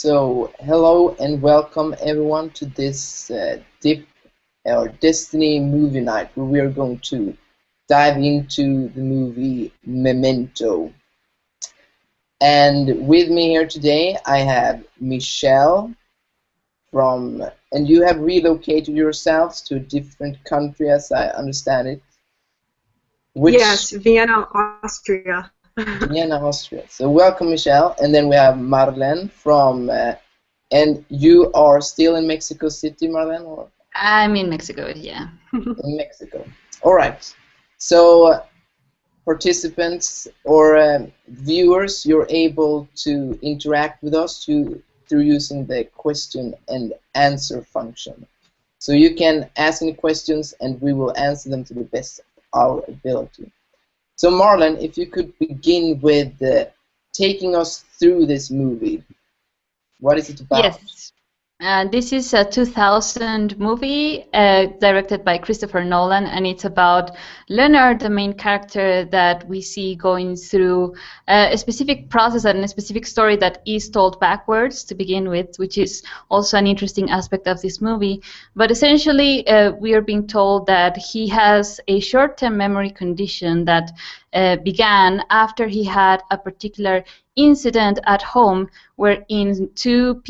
Hello and welcome everyone to this Destiny movie night where we are going to dive into the movie Memento. And with me here today I have Michelle and you have relocated yourselves to a different country as I understand it. Yes, Vienna, Austria. Vienna, Austria. So welcome, Michelle. And then we have Marlene and you are still in Mexico City, Marlene? Or? I'm in Mexico, yeah. In Mexico. All right. So participants or viewers, you're able to interact with us through using the question and answer function. So you can ask any questions and we will answer them to the best of our ability. So Marlon, if you could begin with taking us through this movie. What is it about? Yes. This is a 2000 movie directed by Christopher Nolan, and it's about Leonard, the main character that we see going through a specific process and a specific story that is told backwards to begin with, which is also an interesting aspect of this movie. But essentially, we are being told that he has a short-term memory condition that began after he had a particular incident at home wherein two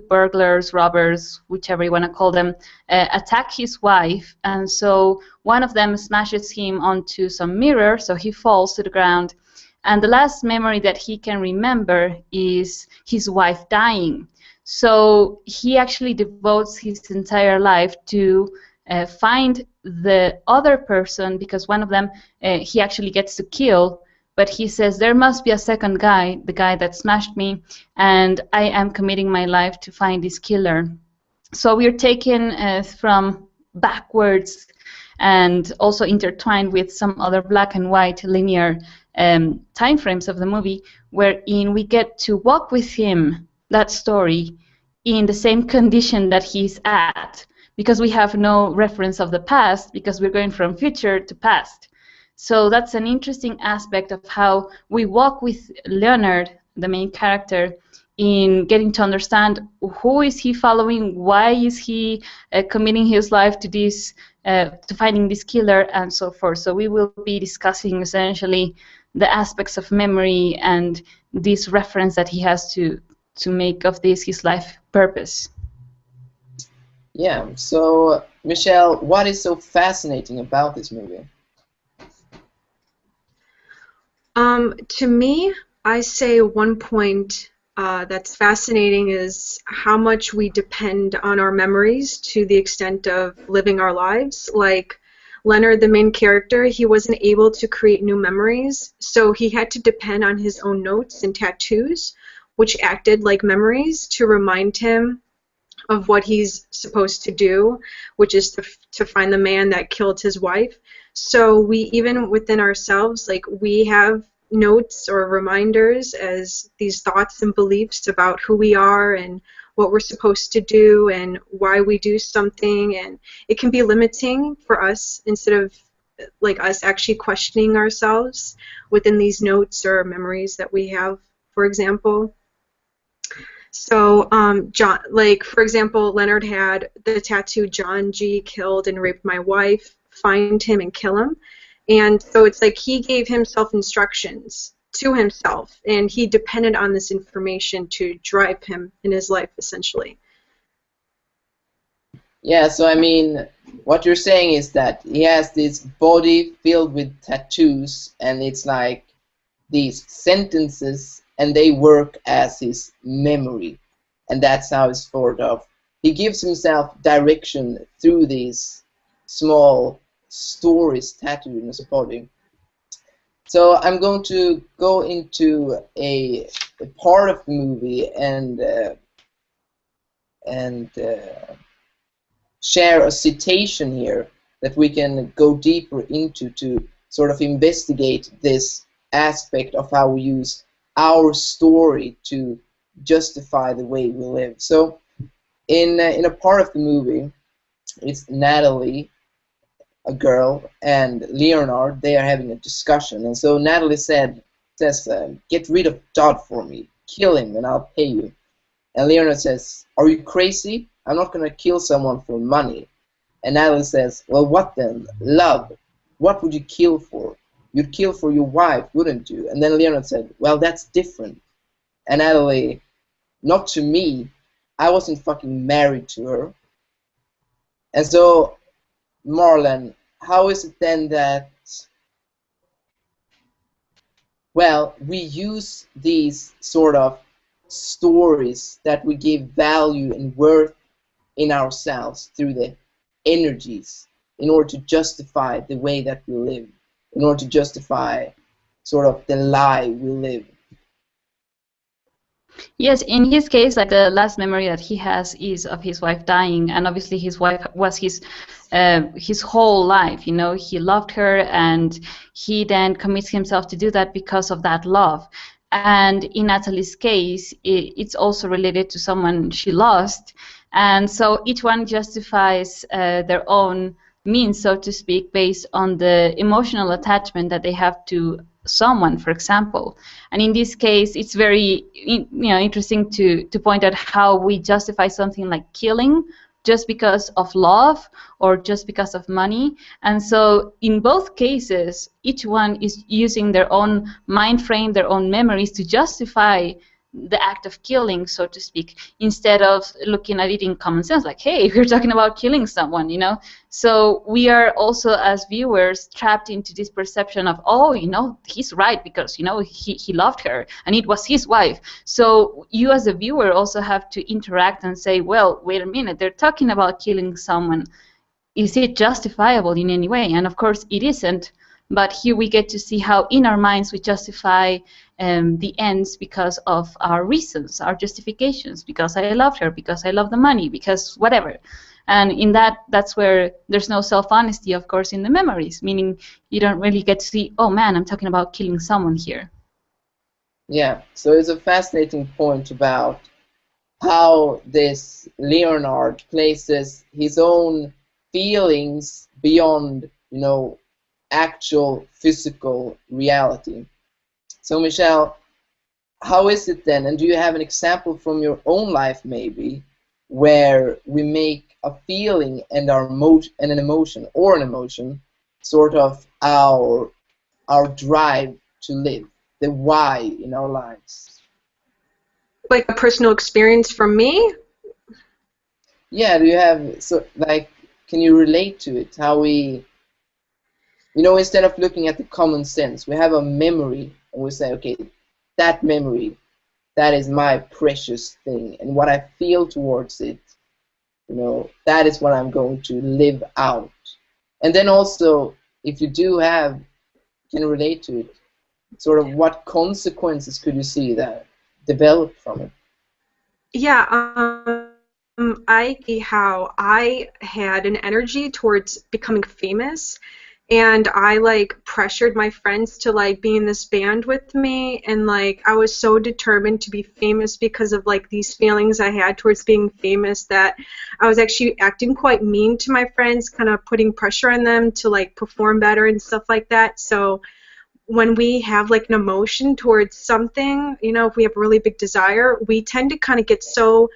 burglars, robbers, whichever you want to call them, attack his wife, and so one of them smashes him onto some mirror, so he falls to the ground, and the last memory that he can remember is his wife dying. So he actually devotes his entire life to find the other person, because one of them he actually gets to kill, but he says there must be a second guy, the guy that smashed me, and I am committing my life to find this killer. So we're taken from backwards and also intertwined with some other black and white linear time frames of the movie, wherein we get to walk with him, that story, in the same condition that he's at, because we have no reference of the past, because we're going from future to past. So that's an interesting aspect of how we walk with Leonard, the main character, in getting to understand who is he following, why is he committing his life to this, to finding this killer, and so forth. So we will be discussing essentially the aspects of memory and this reference that he has to make of this his life purpose. Yeah. So Michelle, what is so fascinating about this movie? To me, I say one point that's fascinating is how much we depend on our memories to the extent of living our lives. Like Leonard, the main character, he wasn't able to create new memories, so he had to depend on his own notes and tattoos, which acted like memories to remind him of what he's supposed to do, which is to find the man that killed his wife. So we, even within ourselves, like we have notes or reminders as these thoughts and beliefs about who we are and what we're supposed to do and why we do something, and it can be limiting for us instead of like us actually questioning ourselves within these notes or memories that we have, for example. So, John, like for example, Leonard had the tattoo "John G. killed and raped my wife. Find him and kill him." And so it's like he gave himself instructions to himself, and he depended on this information to drive him in his life, essentially. Yeah. So I mean, what you're saying is that he has this body filled with tattoos, and it's like these sentences, and they work as his memory, and that's how it's sort of he gives himself direction through these small stories tattooed in his body. So I'm going to go into a part of the movie and share a citation here that we can go deeper into to sort of investigate this aspect of how we use our story to justify the way we live. So in a part of the movie, it's Natalie, a girl, and Leonard. They are having a discussion, and so Natalie says, "Get rid of Todd for me. Kill him, and I'll pay you." And Leonard says, "Are you crazy? I'm not going to kill someone for money." And Natalie says, "Well, what then? Love. What would you kill for? You'd kill for your wife, wouldn't you?" And then Leonard said, "Well, that's different." And Natalie, "Not to me. I wasn't fucking married to her." And so, Marlon, how is it then that, well, we use these sort of stories that we give value and worth in ourselves through the energies in order to justify the way that we live, in order to justify sort of the lie we live? Yes, in his case, like the last memory that he has is of his wife dying, and obviously his wife was his whole life. You know, he loved her, and he then commits himself to do that because of that love. And in Natalie's case, it's also related to someone she lost, and so each one justifies their own means, so to speak, based on the emotional attachment that they have to someone, for example. And in this case, it's very interesting to point out how we justify something like killing just because of love or just because of money. And so in both cases, each one is using their own mind frame, their own memories to justify the act of killing, so to speak, instead of looking at it in common sense, like, hey, we're talking about killing someone, you know. So we are also, as viewers, trapped into this perception of, oh, you know, he's right because, you know, he loved her and it was his wife. So you as a viewer also have to interact and say, well, wait a minute, they're talking about killing someone. Is it justifiable in any way? And of course it isn't. But here we get to see how in our minds we justify the ends because of our reasons, our justifications, because I loved her, because I love the money, because whatever. And in that's where there's no self-honesty, of course, in the memories, meaning you don't really get to see, oh man, I'm talking about killing someone here. Yeah, so it's a fascinating point about how this Leonard places his own feelings beyond, you know, actual physical reality. So Michelle, how is it then, and do you have an example from your own life maybe, where we make a feeling and an emotion sort of our drive to live, the why in our lives? Like a personal experience from me? Yeah, do you have, so like, can you relate to it? How we, you know, instead of looking at the common sense, we have a memory and we say, okay, that memory, that is my precious thing, and what I feel towards it, you know, that is what I'm going to live out. And then also, if you do have, can relate to it, sort of what consequences could you see that develop from it? Yeah, I see how I had an energy towards becoming famous, and I like pressured my friends to like be in this band with me, and like I was so determined to be famous because of like these feelings I had towards being famous that I was actually acting quite mean to my friends, kind of putting pressure on them to like perform better and stuff like that. So when we have like an emotion towards something, you know, if we have a really big desire, we tend to kind of get so,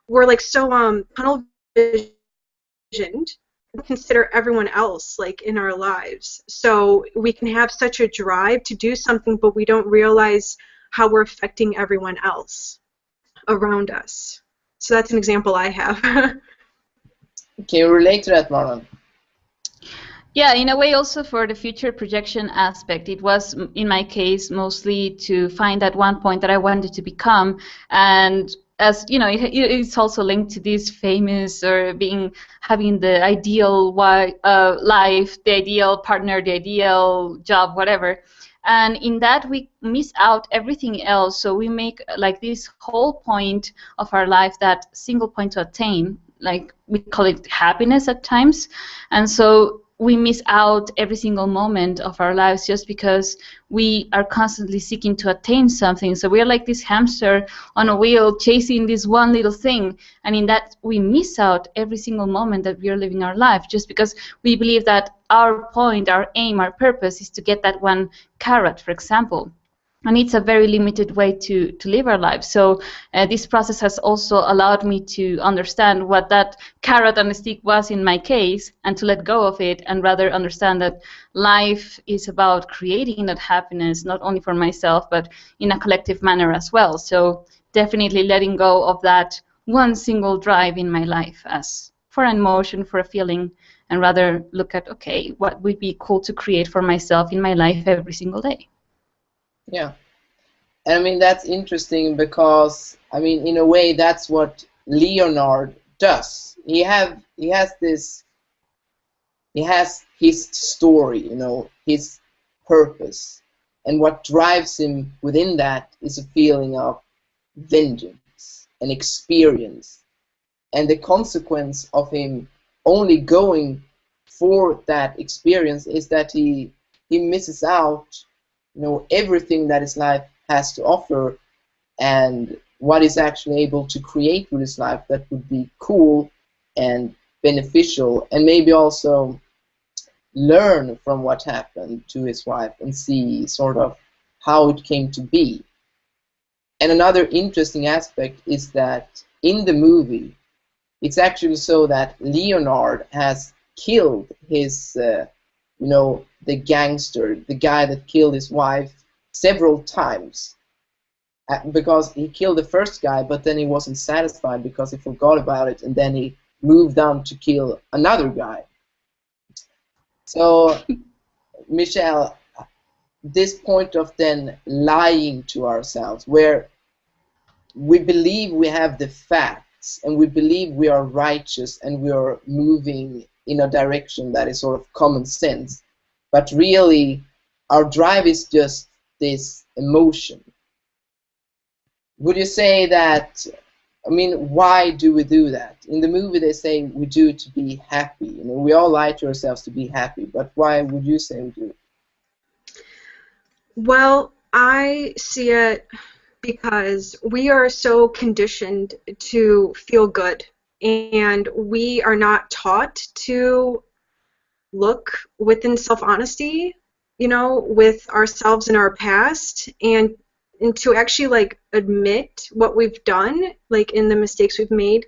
we're like so tunnel visioned, consider everyone else like in our lives. So we can have such a drive to do something, but we don't realize how we're affecting everyone else around us. So that's an example I have. Can you relate to that, Marlon? Yeah, in a way also for the future projection aspect. It was, in my case, mostly to find that one point that I wanted to become. And as you know, it's also linked to this famous or having the ideal life, the ideal partner, the ideal job, whatever. And in that we miss out everything else. So we make like this whole point of our life that single point to attain, like we call it happiness at times. And so we miss out every single moment of our lives just because we are constantly seeking to attain something. So we're like this hamster on a wheel chasing this one little thing, and in that we miss out every single moment that we are living our life just because we believe that our point, our aim, our purpose is to get that one carrot, for example. And it's a very limited way to live our lives. So this process has also allowed me to understand what that carrot and stick was in my case, and to let go of it, and rather understand that life is about creating that happiness, not only for myself, but in a collective manner as well. So definitely letting go of that one single drive in my life as for an emotion, for a feeling, and rather look at, okay, what would be cool to create for myself in my life every single day. Yeah. And I mean, that's interesting because, I mean, in a way, that's what Leonard does. He has his story, you know, his purpose. And what drives him within that is a feeling of vengeance and experience. And the consequence of him only going for that experience is that he misses out, you know, everything that his life has to offer, and what he's actually able to create with his life that would be cool and beneficial, and maybe also learn from what happened to his wife and see sort of how it came to be. And another interesting aspect is that in the movie, it's actually so that Leonard has killed his, you know, the gangster, the guy that killed his wife, several times. Because he killed the first guy, but then he wasn't satisfied because he forgot about it, and then he moved on to kill another guy. So, Michelle, this point of then lying to ourselves, where we believe we have the facts and we believe we are righteous and we are moving in a direction that is sort of common sense, but really our drive is just this emotion. Would you say that, I mean, why do we do that? In the movie they say we do it to be happy. You know, we all lie to ourselves to be happy, but why would you say we do it? Well, I see it because we are so conditioned to feel good, and we are not taught to look within self-honesty, you know, with ourselves in our past, and to actually like admit what we've done, like in the mistakes we've made,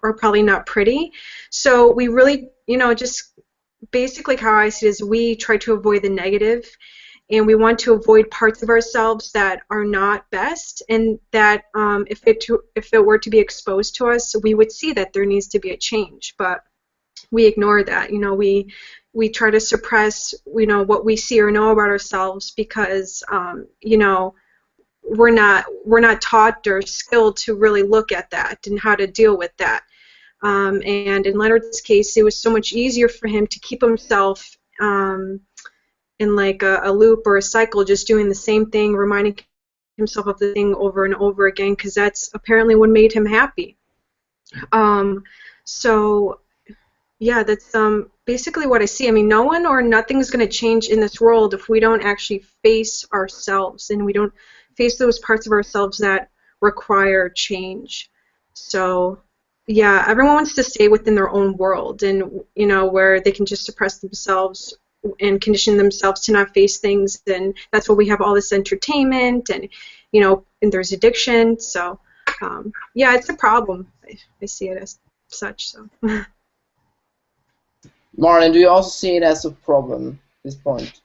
are probably not pretty. So we really, you know, just basically how I see it is we try to avoid the negative, and we want to avoid parts of ourselves that are not best, and that if it were to be exposed to us, we would see that there needs to be a change. But we ignore that. You know, we try to suppress, you know, what we see or know about ourselves because you know, we're not taught or skilled to really look at that and how to deal with that. And in Leonard's case, it was so much easier for him to keep himself in like a loop or a cycle, just doing the same thing, reminding himself of the thing over and over again, because that's apparently what made him happy. So yeah, that's basically what I see. I mean, no one or nothing's going to change in this world if we don't actually face ourselves, and we don't face those parts of ourselves that require change. So yeah, everyone wants to stay within their own world, and you know, where they can just suppress themselves and condition themselves to not face things. And that's why we have all this entertainment, and you know, and there's addiction. So yeah, it's a problem. I see it as such. So Marlon, do you also see it as a problem at this point?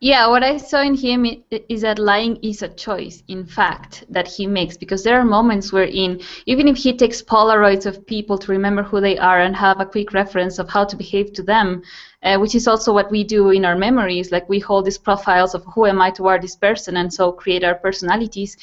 Yeah, what I saw in him is that lying is a choice, in fact, that he makes, because there are moments wherein, even if he takes Polaroids of people to remember who they are and have a quick reference of how to behave to them, which is also what we do in our memories, like we hold these profiles of who am I toward this person, and so create our personalities,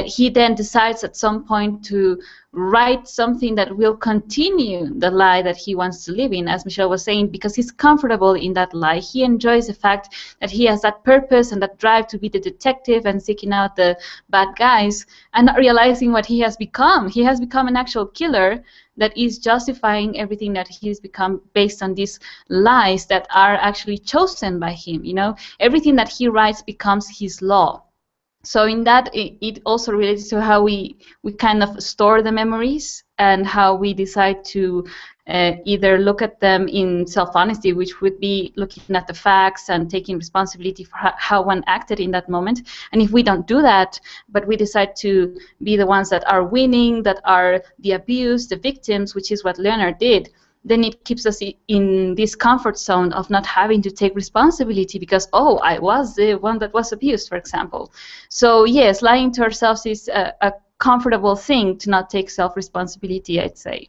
he then decides at some point to write something that will continue the lie that he wants to live in, as Michelle was saying, because he's comfortable in that lie. He enjoys the fact that he has that purpose and that drive to be the detective and seeking out the bad guys, and not realizing what he has become. He has become an actual killer that is justifying everything that he's become based on these lies that are actually chosen by him. You know, everything that he writes becomes his law. So in that, it also relates to how we kind of store the memories and how we decide to either look at them in self-honesty, which would be looking at the facts and taking responsibility for how one acted in that moment. And if we don't do that, but we decide to be the ones that are winning, that are the abused, the victims, which is what Leonard did, then it keeps us in this comfort zone of not having to take responsibility because, oh, I was the one that was abused, for example. So yes, lying to ourselves is a comfortable thing to not take self-responsibility, I'd say.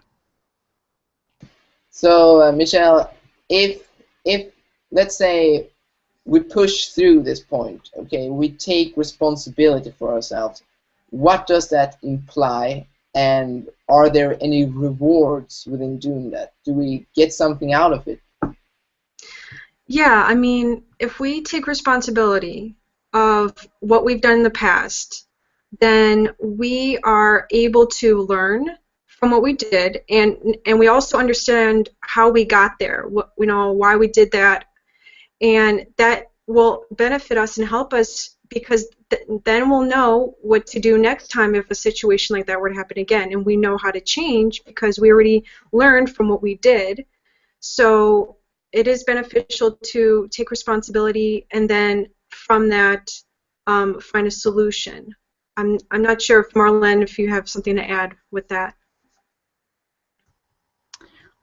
So, Michelle, if let's say we push through this point, okay, we take responsibility for ourselves, what does that imply, and are there any rewards within doing that? Do we get something out of it? Yeah, I mean, if we take responsibility of what we've done in the past, then we are able to learn from what we did, and we also understand how we got there, why we did that, and that will benefit us and help us because then we'll know what to do next time if a situation like that were to happen again, and we know how to change because we already learned from what we did. So it is beneficial to take responsibility and then from that find a solution. I'm not sure if Marlene, if you have something to add with that.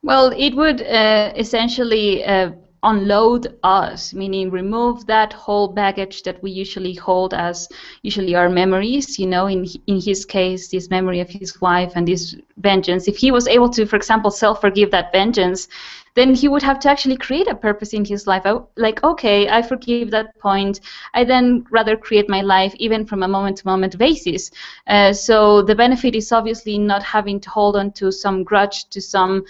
Well, it would essentially unload us, meaning remove that whole baggage that we usually hold as usually our memories. You know, in his case, this memory of his wife and this vengeance. If he was able to, for example, self-forgive that vengeance, then he would have to actually create a purpose in his life. Like, okay, I forgive that point. I then rather create my life even from a moment-to-moment basis. So the benefit is obviously not having to hold on to some grudge, to some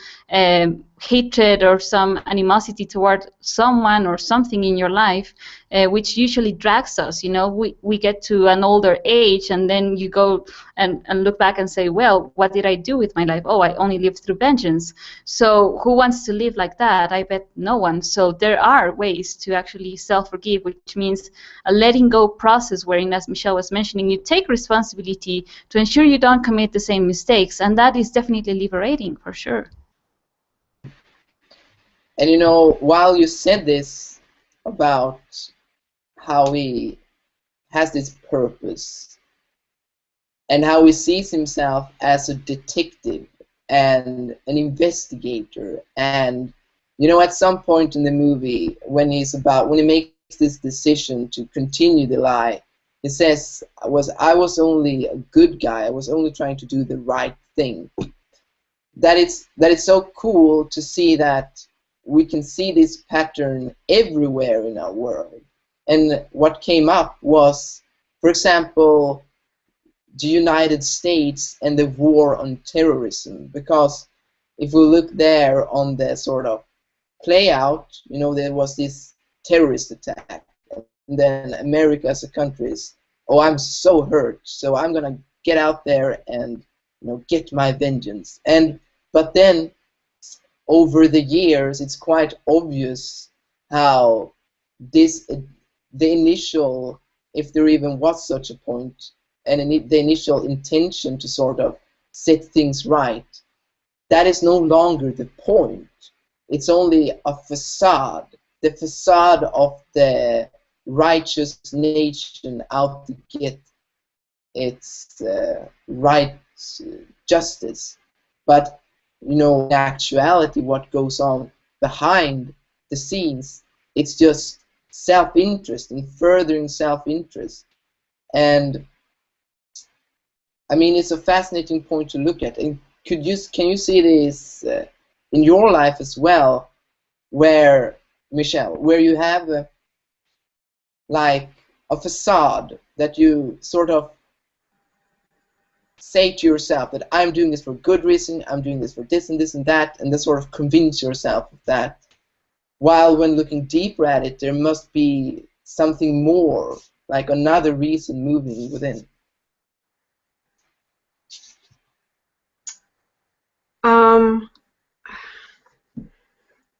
hatred or some animosity toward someone or something in your life, which usually drags us. You know, we get to an older age and then you go and look back and say, well, what did I do with my life? Oh, I only lived through vengeance. So who wants to live like that? I bet no one. So there are ways to actually self-forgive, which means a letting go process wherein, as Michelle was mentioning, you take responsibility to ensure you don't commit the same mistakes, and that is definitely liberating for sure. And you know, while you said this about how he has this purpose and how he sees himself as a detective and an investigator, and you know, at some point in the movie when he makes this decision to continue the lie, he says, I was only a good guy, I was only trying to do the right thing. That it's so cool to see that we can see this pattern everywhere in our world. And what came up was, for example, the United States and the war on terrorism. Because if we look there on the sort of play out, you know, there was this terrorist attack. And then America as a country is, oh, I'm so hurt, so I'm going to get out there and, you know, get my vengeance. But then over the years, it's quite obvious how the initial, if there even was such a point, and the initial intention to sort of set things right, that is no longer the point. It's only a facade, the facade of the righteous nation out to get its right justice. But you know, in actuality, what goes on behind the scenes, it's just self-interest and furthering self-interest. And I mean, it's a fascinating point to look at. And can you see this in your life as well, where, Michelle, where you have like a facade that you sort of say to yourself that I'm doing this for good reason, I'm doing this for this and this and that, and then sort of convince yourself of that. While when looking deeper at it, there must be something more, like another reason moving within. I'm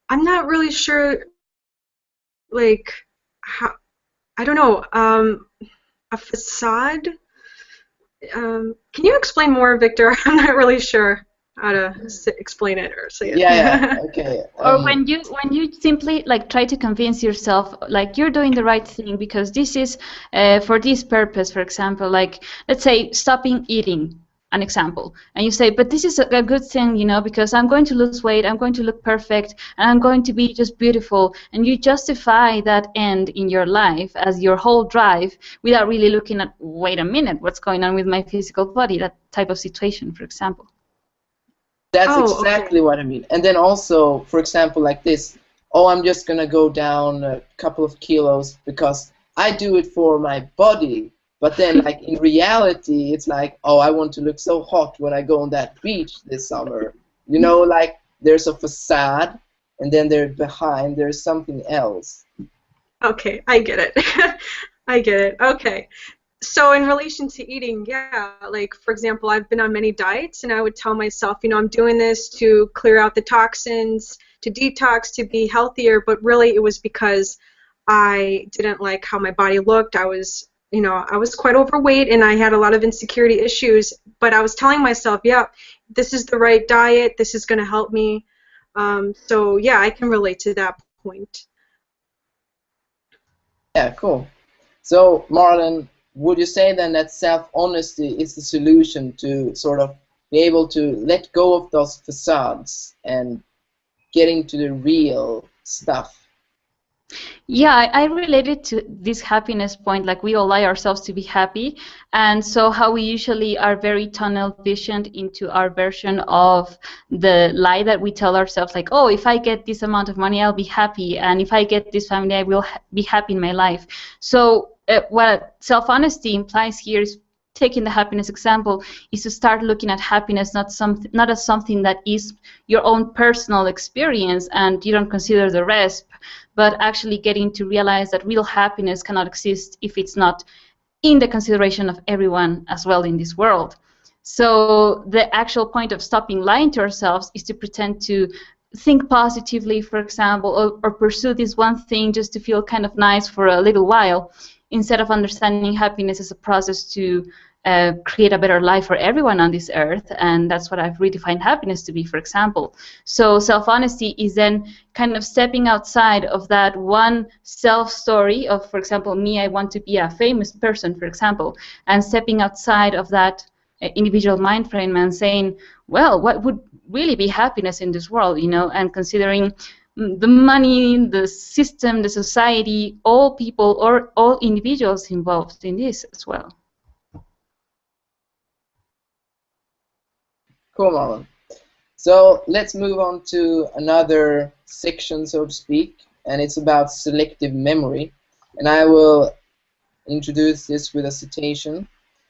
not really sure, like, how, I don't know, a facade? Can you explain more, Victor? I'm not really sure. how to explain it or say it. Yeah, okay. Or when you simply like try to convince yourself like you're doing the right thing because this is for this purpose, for example, like let's say stopping eating, an example, and you say, but this is a good thing, you know, because I'm going to lose weight, I'm going to look perfect, and I'm going to be just beautiful, and you justify that end in your life as your whole drive without really looking at, wait a minute, what's going on with my physical body, that type of situation, for example. That's exactly what I mean. And then also, for example, like this, oh, I'm just going to go down a couple of kilos because I do it for my body. But then, like, in reality, it's like, oh, I want to look so hot when I go on that beach this summer. You know, like, there's a facade, and then behind, there's something else. Okay, I get it. I get it. Okay. So in relation to eating, yeah, like for example, I've been on many diets and I would tell myself, you know, I'm doing this to clear out the toxins, to detox, to be healthier, but really it was because I didn't like how my body looked. I was, you know, I was quite overweight and I had a lot of insecurity issues, but I was telling myself, yeah, this is the right diet, this is going to help me. So yeah, I can relate to that point. Yeah, cool. So, Marlon, would you say then that self-honesty is the solution to sort of be able to let go of those facades and getting to the real stuff? Yeah, I related to this happiness point, like we all lie ourselves to be happy, and so how we usually are very tunnel visioned into our version of the lie that we tell ourselves, like, oh, if I get this amount of money, I'll be happy, and if I get this family, I will be happy in my life. So what self-honesty implies here is taking the happiness example is to start looking at happiness not as something that is your own personal experience and you don't consider the rest, but actually getting to realize that real happiness cannot exist if it's not in the consideration of everyone as well in this world. So the actual point of stopping lying to ourselves is to pretend to think positively, for example, or pursue this one thing just to feel kind of nice for a little while, instead of understanding happiness as a process to create a better life for everyone on this earth. And that's what I've redefined happiness to be, for example. So self-honesty is then kind of stepping outside of that one self-story of, for example, me, I want to be a famous person, for example, and stepping outside of that individual mind frame and saying, well, what would really be happiness in this world, you know, and considering the money, the system, the society, all people or all individuals involved in this as well. Cool, Marlon. So let's move on to another section, so to speak, and it's about selective memory. And I will introduce this with a citation.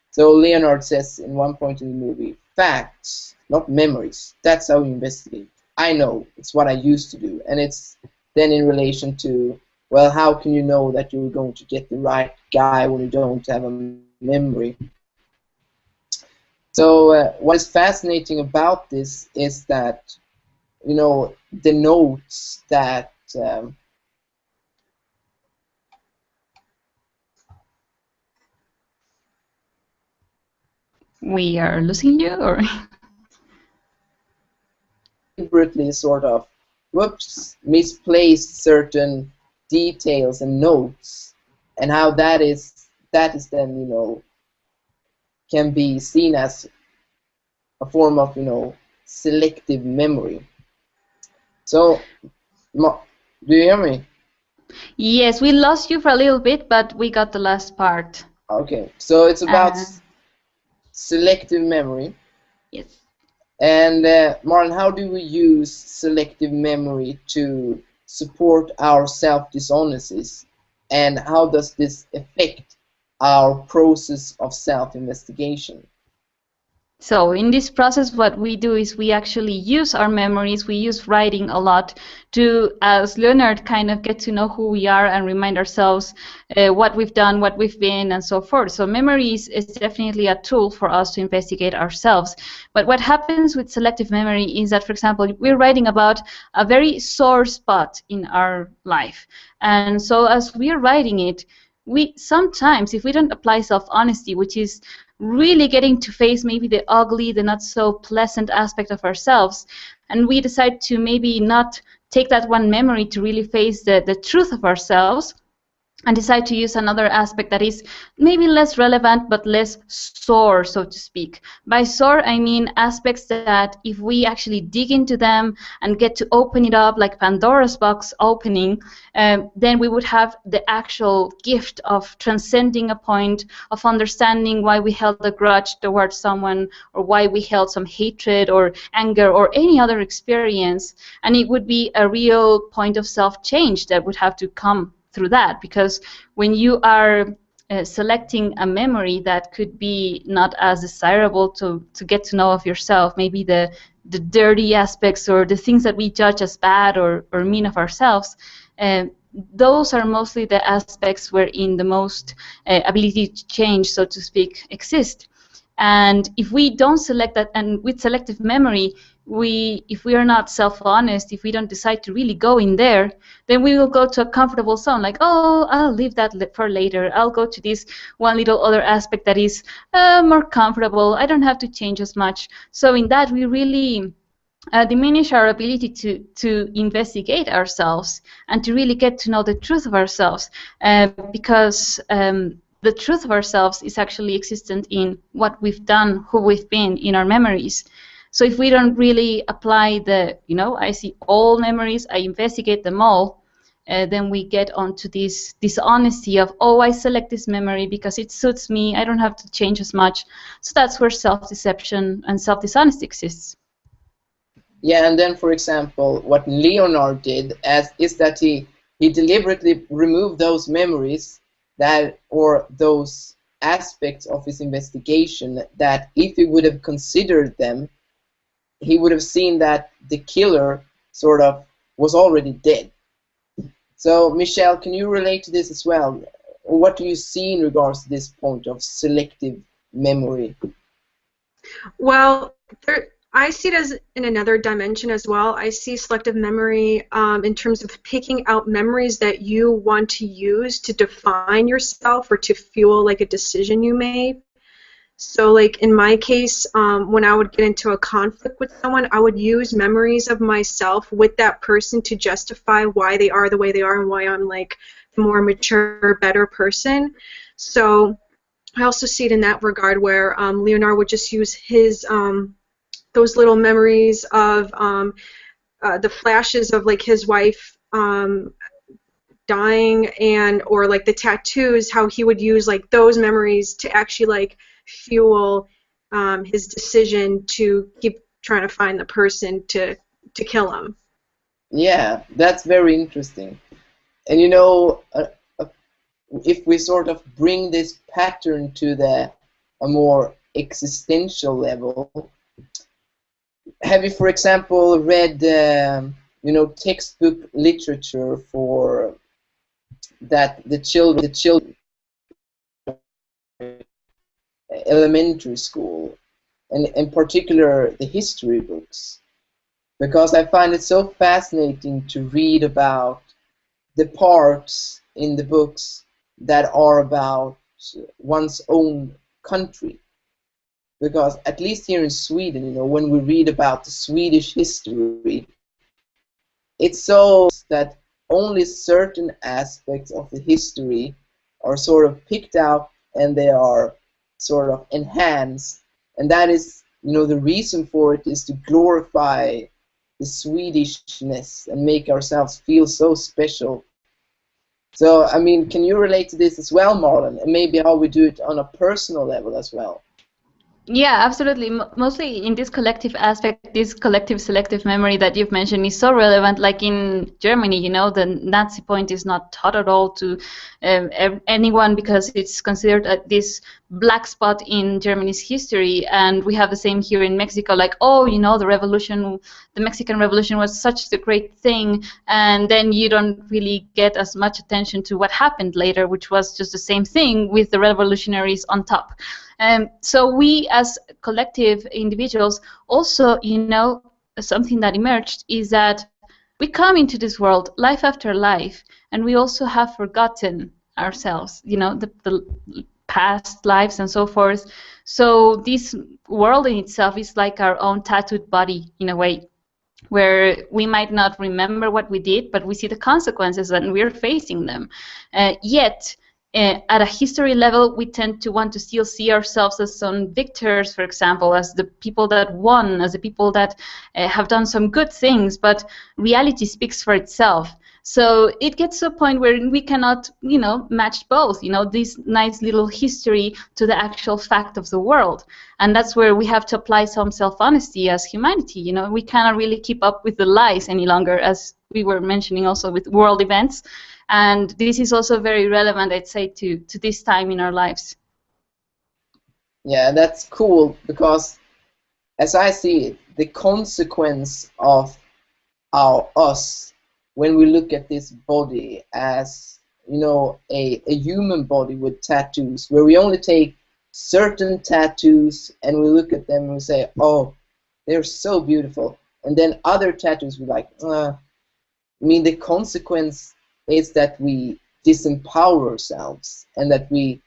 So Leonard says in one point in the movie, facts, not memories. That's how you investigate. I know, it's what I used to do. And it's then in relation to, well, how can you know that you're going to get the right guy when you don't have a memory? So what is fascinating about this is that, you know, the notes that we are losing you, or deliberately sort of, whoops, misplaced certain details and notes, and how that is then, you know, can be seen as a form of, you know, selective memory. So, do you hear me? Yes, we lost you for a little bit, but we got the last part. Okay, so it's about selective memory. Yes. And Marlon, how do we use selective memory to support our self-dishonesties, and how does this affect our process of self-investigation? So in this process, what we do is we actually use our memories, we use writing a lot to, as Leonard, kind of get to know who we are and remind ourselves what we've done, what we've been, and so forth. So memory is definitely a tool for us to investigate ourselves. But what happens with selective memory is that, for example, we're writing about a very sore spot in our life. And so as we're writing it, we sometimes, if we don't apply self-honesty, which is really getting to face maybe the ugly, the not so pleasant aspect of ourselves, and we decide to maybe not take that one memory to really face the truth of ourselves, and decide to use another aspect that is maybe less relevant but less sore, so to speak. By sore, I mean aspects that if we actually dig into them and get to open it up like Pandora's box opening, then we would have the actual gift of transcending a point, of understanding why we held a grudge towards someone, or why we held some hatred or anger or any other experience. And it would be a real point of self-change that would have to come through that, because when you are selecting a memory that could be not as desirable to get to know of yourself, maybe the dirty aspects or the things that we judge as bad or mean of ourselves, those are mostly the aspects wherein the most ability to change, so to speak, exist. And if we don't select that, and with selective memory, if we are not self-honest, if we don't decide to really go in there, then we will go to a comfortable zone, like, oh, I'll leave that for later. I'll go to this one little other aspect that is more comfortable. I don't have to change as much. So in that, we really diminish our ability to investigate ourselves and to really get to know the truth of ourselves, because the truth of ourselves is actually existent in what we've done, who we've been, in our memories. So if we don't really apply I see all memories, I investigate them all, then we get onto this dishonesty of, oh, I select this memory because it suits me, I don't have to change as much. So that's where self-deception and self-dishonesty exists. Yeah, and then, for example, what Leonard did is that he deliberately removed those memories or those aspects of his investigation that, if he would have considered them, he would have seen that the killer sort of was already dead. So, Michelle, can you relate to this as well? What do you see in regards to this point of selective memory? Well, I see it as in another dimension as well. I see selective memory in terms of picking out memories that you want to use to define yourself or to fuel like a decision you made. So like in my case, when I would get into a conflict with someone, I would use memories of myself with that person to justify why they are the way they are and why I'm like the more mature, better person. So I also see it in that regard where Leonard would just use his those little memories of the flashes of like his wife dying, or like the tattoos, how he would use like those memories to actually like fuel his decision to keep trying to find the person to kill him. Yeah, that's very interesting. And if we sort of bring this pattern to a more existential level, have you, for example, read textbook literature for that the children elementary school, and in particular the history books? Because I find it so fascinating to read about the parts in the books that are about one's own country. Because at least here in Sweden, when we read about the Swedish history, it's so that only certain aspects of the history are sort of picked out and they are sort of enhanced. And that is, the reason for it is to glorify the Swedishness and make ourselves feel so special. So, I mean, can you relate to this as well, Marlon? And maybe how we do it on a personal level as well? Yeah, absolutely. Mostly in this collective aspect, this collective selective memory that you've mentioned is so relevant. Like in Germany, the Nazi point is not taught at all to anyone because it's considered this black spot in Germany's history. And we have the same here in Mexico. Like, oh, the Mexican Revolution was such a great thing, and then you don't really get as much attention to what happened later, which was just the same thing with the revolutionaries on top. So we as collective individuals also, something that emerged is that we come into this world life after life, and we also have forgotten ourselves, you know, the past lives and so forth. So this world in itself is like our own tattooed body in a way, where we might not remember what we did, but we see the consequences and we're facing them. Yet, at a history level, we tend to want to still see ourselves as some victors, for example, as the people that won, as the people that have done some good things, but reality speaks for itself. So it gets to a point where we cannot, you know, match both, you know, this nice little history to the actual fact of the world. And that's where we have to apply some self-honesty as humanity. You know, we cannot really keep up with the lies any longer, as we were mentioning also with world events. And this is also very relevant, I'd say, to this time in our lives. Yeah, that's cool, because as I see it, the consequence of us, when we look at this body as, you know, a human body with tattoos, where we only take certain tattoos and we look at them and we say, oh, they're so beautiful, and then other tattoos we like, I mean, the consequence is that we disempower ourselves, and that we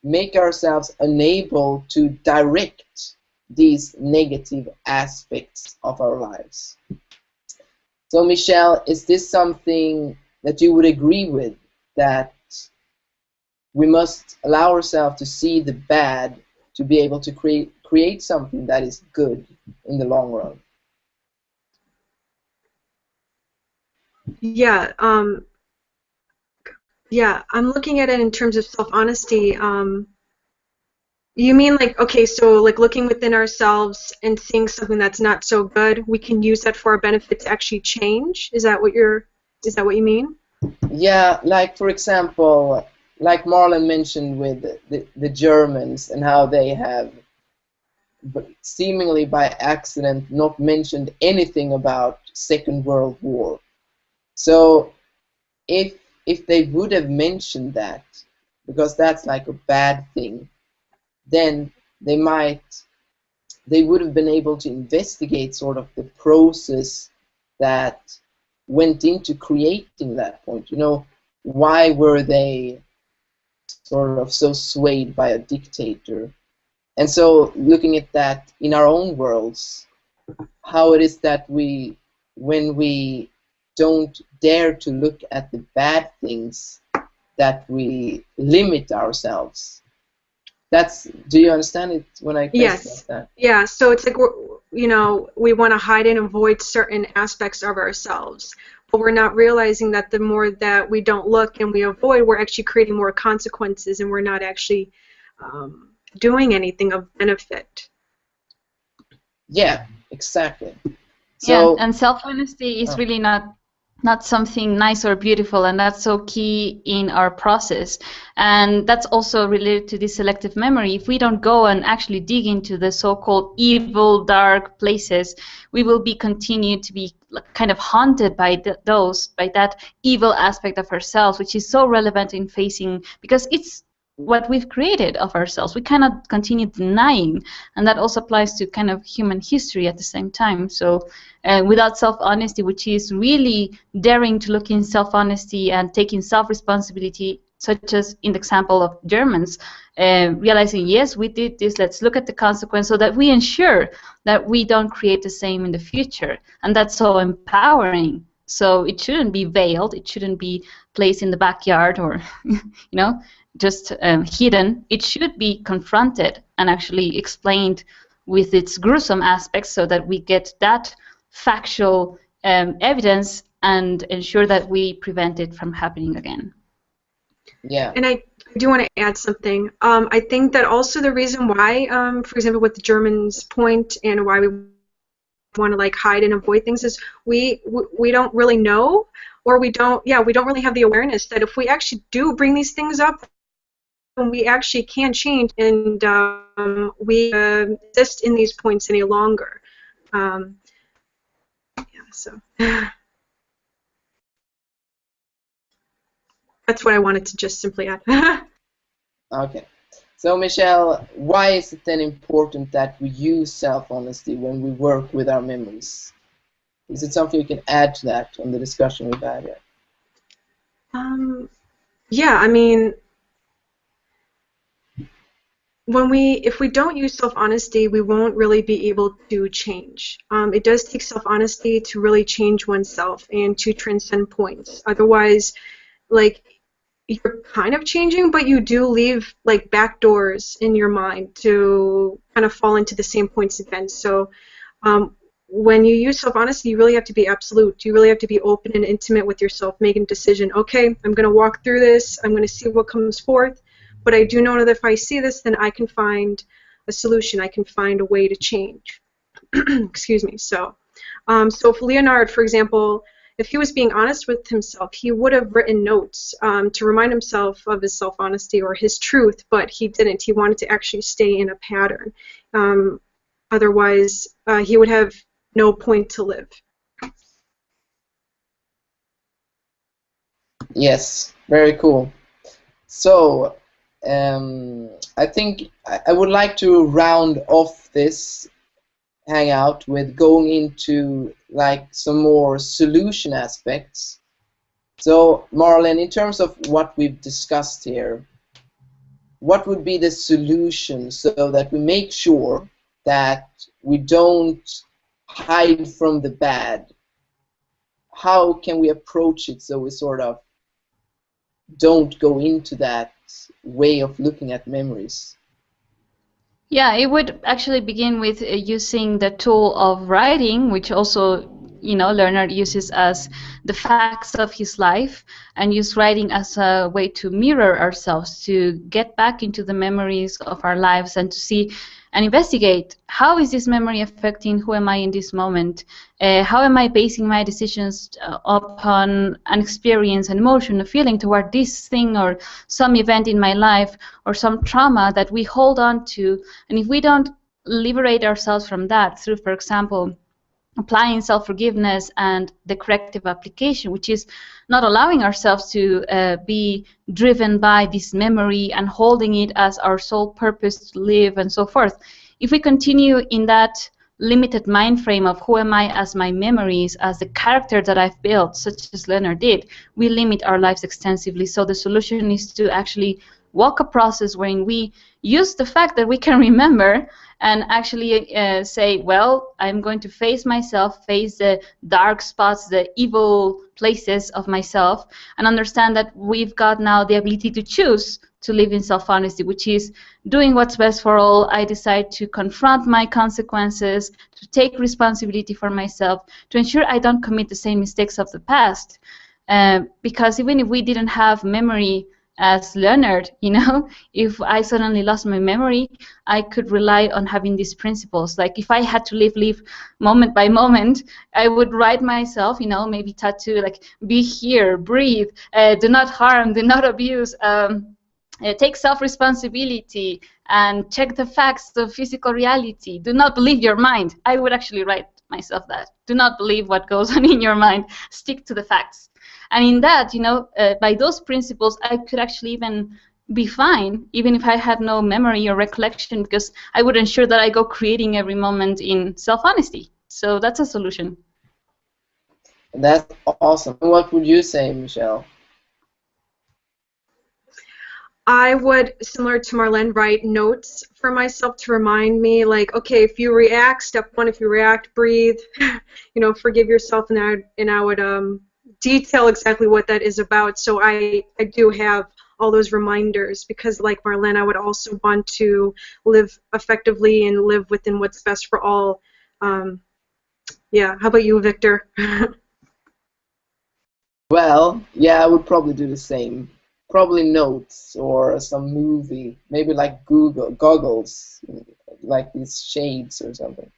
make ourselves unable to direct these negative aspects of our lives. So, Michelle, is this something that you would agree with, that we must allow ourselves to see the bad to be able to create something that is good in the long run? Yeah, yeah, I'm looking at it in terms of self-honesty. You mean like, okay, so like looking within ourselves and seeing something that's not so good, we can use that for our benefit to actually change? Is that what you mean? Yeah, like for example, like Marlon mentioned with the Germans, and how they have seemingly by accident not mentioned anything about Second World War. So if they would have mentioned that, because that's like a bad thing, then they would have been able to investigate sort of the process that went into creating that point. You know, why were they sort of so swayed by a dictator? And so looking at that in our own worlds, how it is that when we don't dare to look at the bad things, that we limit ourselves. Do you understand it when I Yes. like that? Yeah, so it's like, we want to hide and avoid certain aspects of ourselves, but we're not realizing that the more that we don't look and we avoid, we're actually creating more consequences, and we're not actually doing anything of benefit. Yeah, exactly. So, yeah, and self-honesty is really not something nice or beautiful, and that's so key in our process. And that's also related to the selective memory. If we don't go and actually dig into the so-called evil, dark places, we will be continued to be kind of haunted by by that evil aspect of ourselves, which is so relevant in facing, because it's what we've created of ourselves. We cannot continue denying, and that also applies to kind of human history at the same time. So without self-honesty, which is really daring to look in self-honesty and taking self-responsibility, such as in the example of Germans, realizing, yes, we did this, let's look at the consequence, so that we ensure that we don't create the same in the future. And that's so empowering. So it shouldn't be veiled, it shouldn't be placed in the backyard or, just hidden. It should be confronted and actually explained with its gruesome aspects, so that we get that factual evidence and ensure that we prevent it from happening again. Yeah. And I do want to add something. I think that also the reason why, for example, with the Germans' point and why we want to like hide and avoid things is we don't really know, or we don't really have the awareness that if we actually do bring these things up, we actually can change, and we exist in these points any longer. So that's what I wanted to just simply add. Okay. So, Michelle, why is it then important that we use self-honesty when we work with our memories? Is it something you can add to that on the discussion we've had here? Yeah, I mean, if we don't use self-honesty, we won't really be able to change. It does take self-honesty to really change oneself and to transcend points. Otherwise, like, you're kind of changing, but you do leave like back doors in your mind to kind of fall into the same points again. So when you use self-honesty, you really have to be absolute. You really have to be open and intimate with yourself, making a decision. Okay, I'm going to walk through this. I'm going to see what comes forth. But I do know that if I see this, then I can find a solution. I can find a way to change. Excuse me. So if Leonard, for example, if he was being honest with himself, he would have written notes to remind himself of his self-honesty or his truth, but he didn't. He wanted to actually stay in a pattern. Otherwise, he would have no point to live. Yes, very cool. So, I think I would like to round off this hangout with going into like some more solution aspects. So, Marlon, in terms of what we've discussed here, what would be the solution so that we make sure that we don't hide from the bad? How can we approach it so we sort of don't go into that way of looking at memories? Yeah, it would actually begin with using the tool of writing, which also, Leonard uses as the facts of his life, and use writing as a way to mirror ourselves, to get back into the memories of our lives and to see and investigate, how is this memory affecting who am I in this moment? How am I basing my decisions upon an experience, an emotion, a feeling toward this thing or some event in my life or some trauma that we hold on to? And if we don't liberate ourselves from that through, for example, applying self-forgiveness and the corrective application, which is not allowing ourselves to be driven by this memory and holding it as our sole purpose to live and so forth. If we continue in that limited mind frame of who am I as my memories, as the character that I've built, such as Leonard did, we limit our lives extensively. So the solution is to actually walk a process wherein we use the fact that we can remember and actually say, well, I'm going to face myself, face the dark spots, the evil places of myself, and understand that we've got now the ability to choose to live in self-honesty, which is doing what's best for all. I decide to confront my consequences, to take responsibility for myself, to ensure I don't commit the same mistakes of the past. Because even if we didn't have memory as Leonard, if I suddenly lost my memory, I could rely on having these principles. Like if I had to live moment by moment, I would write myself, maybe tattoo, like, be here, breathe, do not harm, do not abuse, take self-responsibility, and check the facts of physical reality. Do not believe your mind. I would actually write myself that. Do not believe what goes on in your mind. Stick to the facts. And in that, by those principles, I could actually even be fine, even if I had no memory or recollection, because I would ensure that I go creating every moment in self-honesty. So that's a solution. That's awesome. What would you say, Michelle? I would, similar to Marlene, write notes for myself to remind me, like, okay, if you react, step one, if you react, breathe, forgive yourself, and I would detail exactly what that is about. So I do have all those reminders because, like Marlene, I would also want to live effectively and live within what's best for all. Yeah, how about you, Victor? Well, yeah, I would probably do the same. Probably notes or some movie, maybe like goggles, like these shades or something.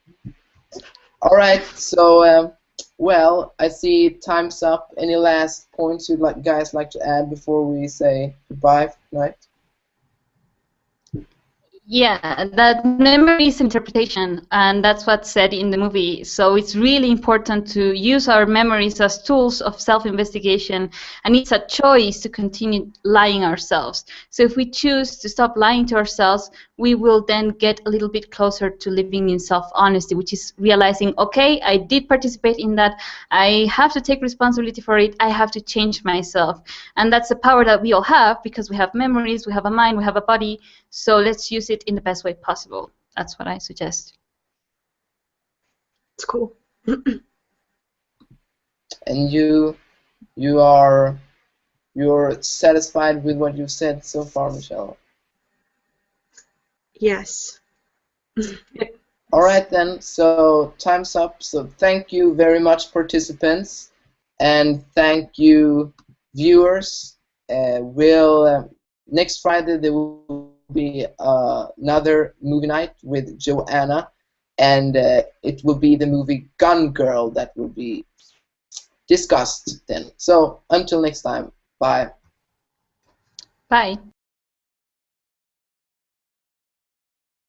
All right, so well, I see time's up. Any last points you'd guys like to add before we say goodbye for tonight? Yeah, that memory is interpretation, and that's what's said in the movie. So it's really important to use our memories as tools of self-investigation, and it's a choice to continue lying ourselves. So if we choose to stop lying to ourselves, we will then get a little bit closer to living in self-honesty, which is realizing, okay, I did participate in that, I have to take responsibility for it, I have to change myself. And that's the power that we all have, because we have memories, we have a mind, we have a body. So let's use it in the best way possible. That's what I suggest. It's cool. And you're satisfied with what you've said so far, Michelle? Yes. All right then, so time's up. So thank you very much, participants, and thank you, viewers. Next Friday there will be another movie night with Joanna, and it will be the movie Gun Girl that will be discussed then. So until next time, bye. Bye.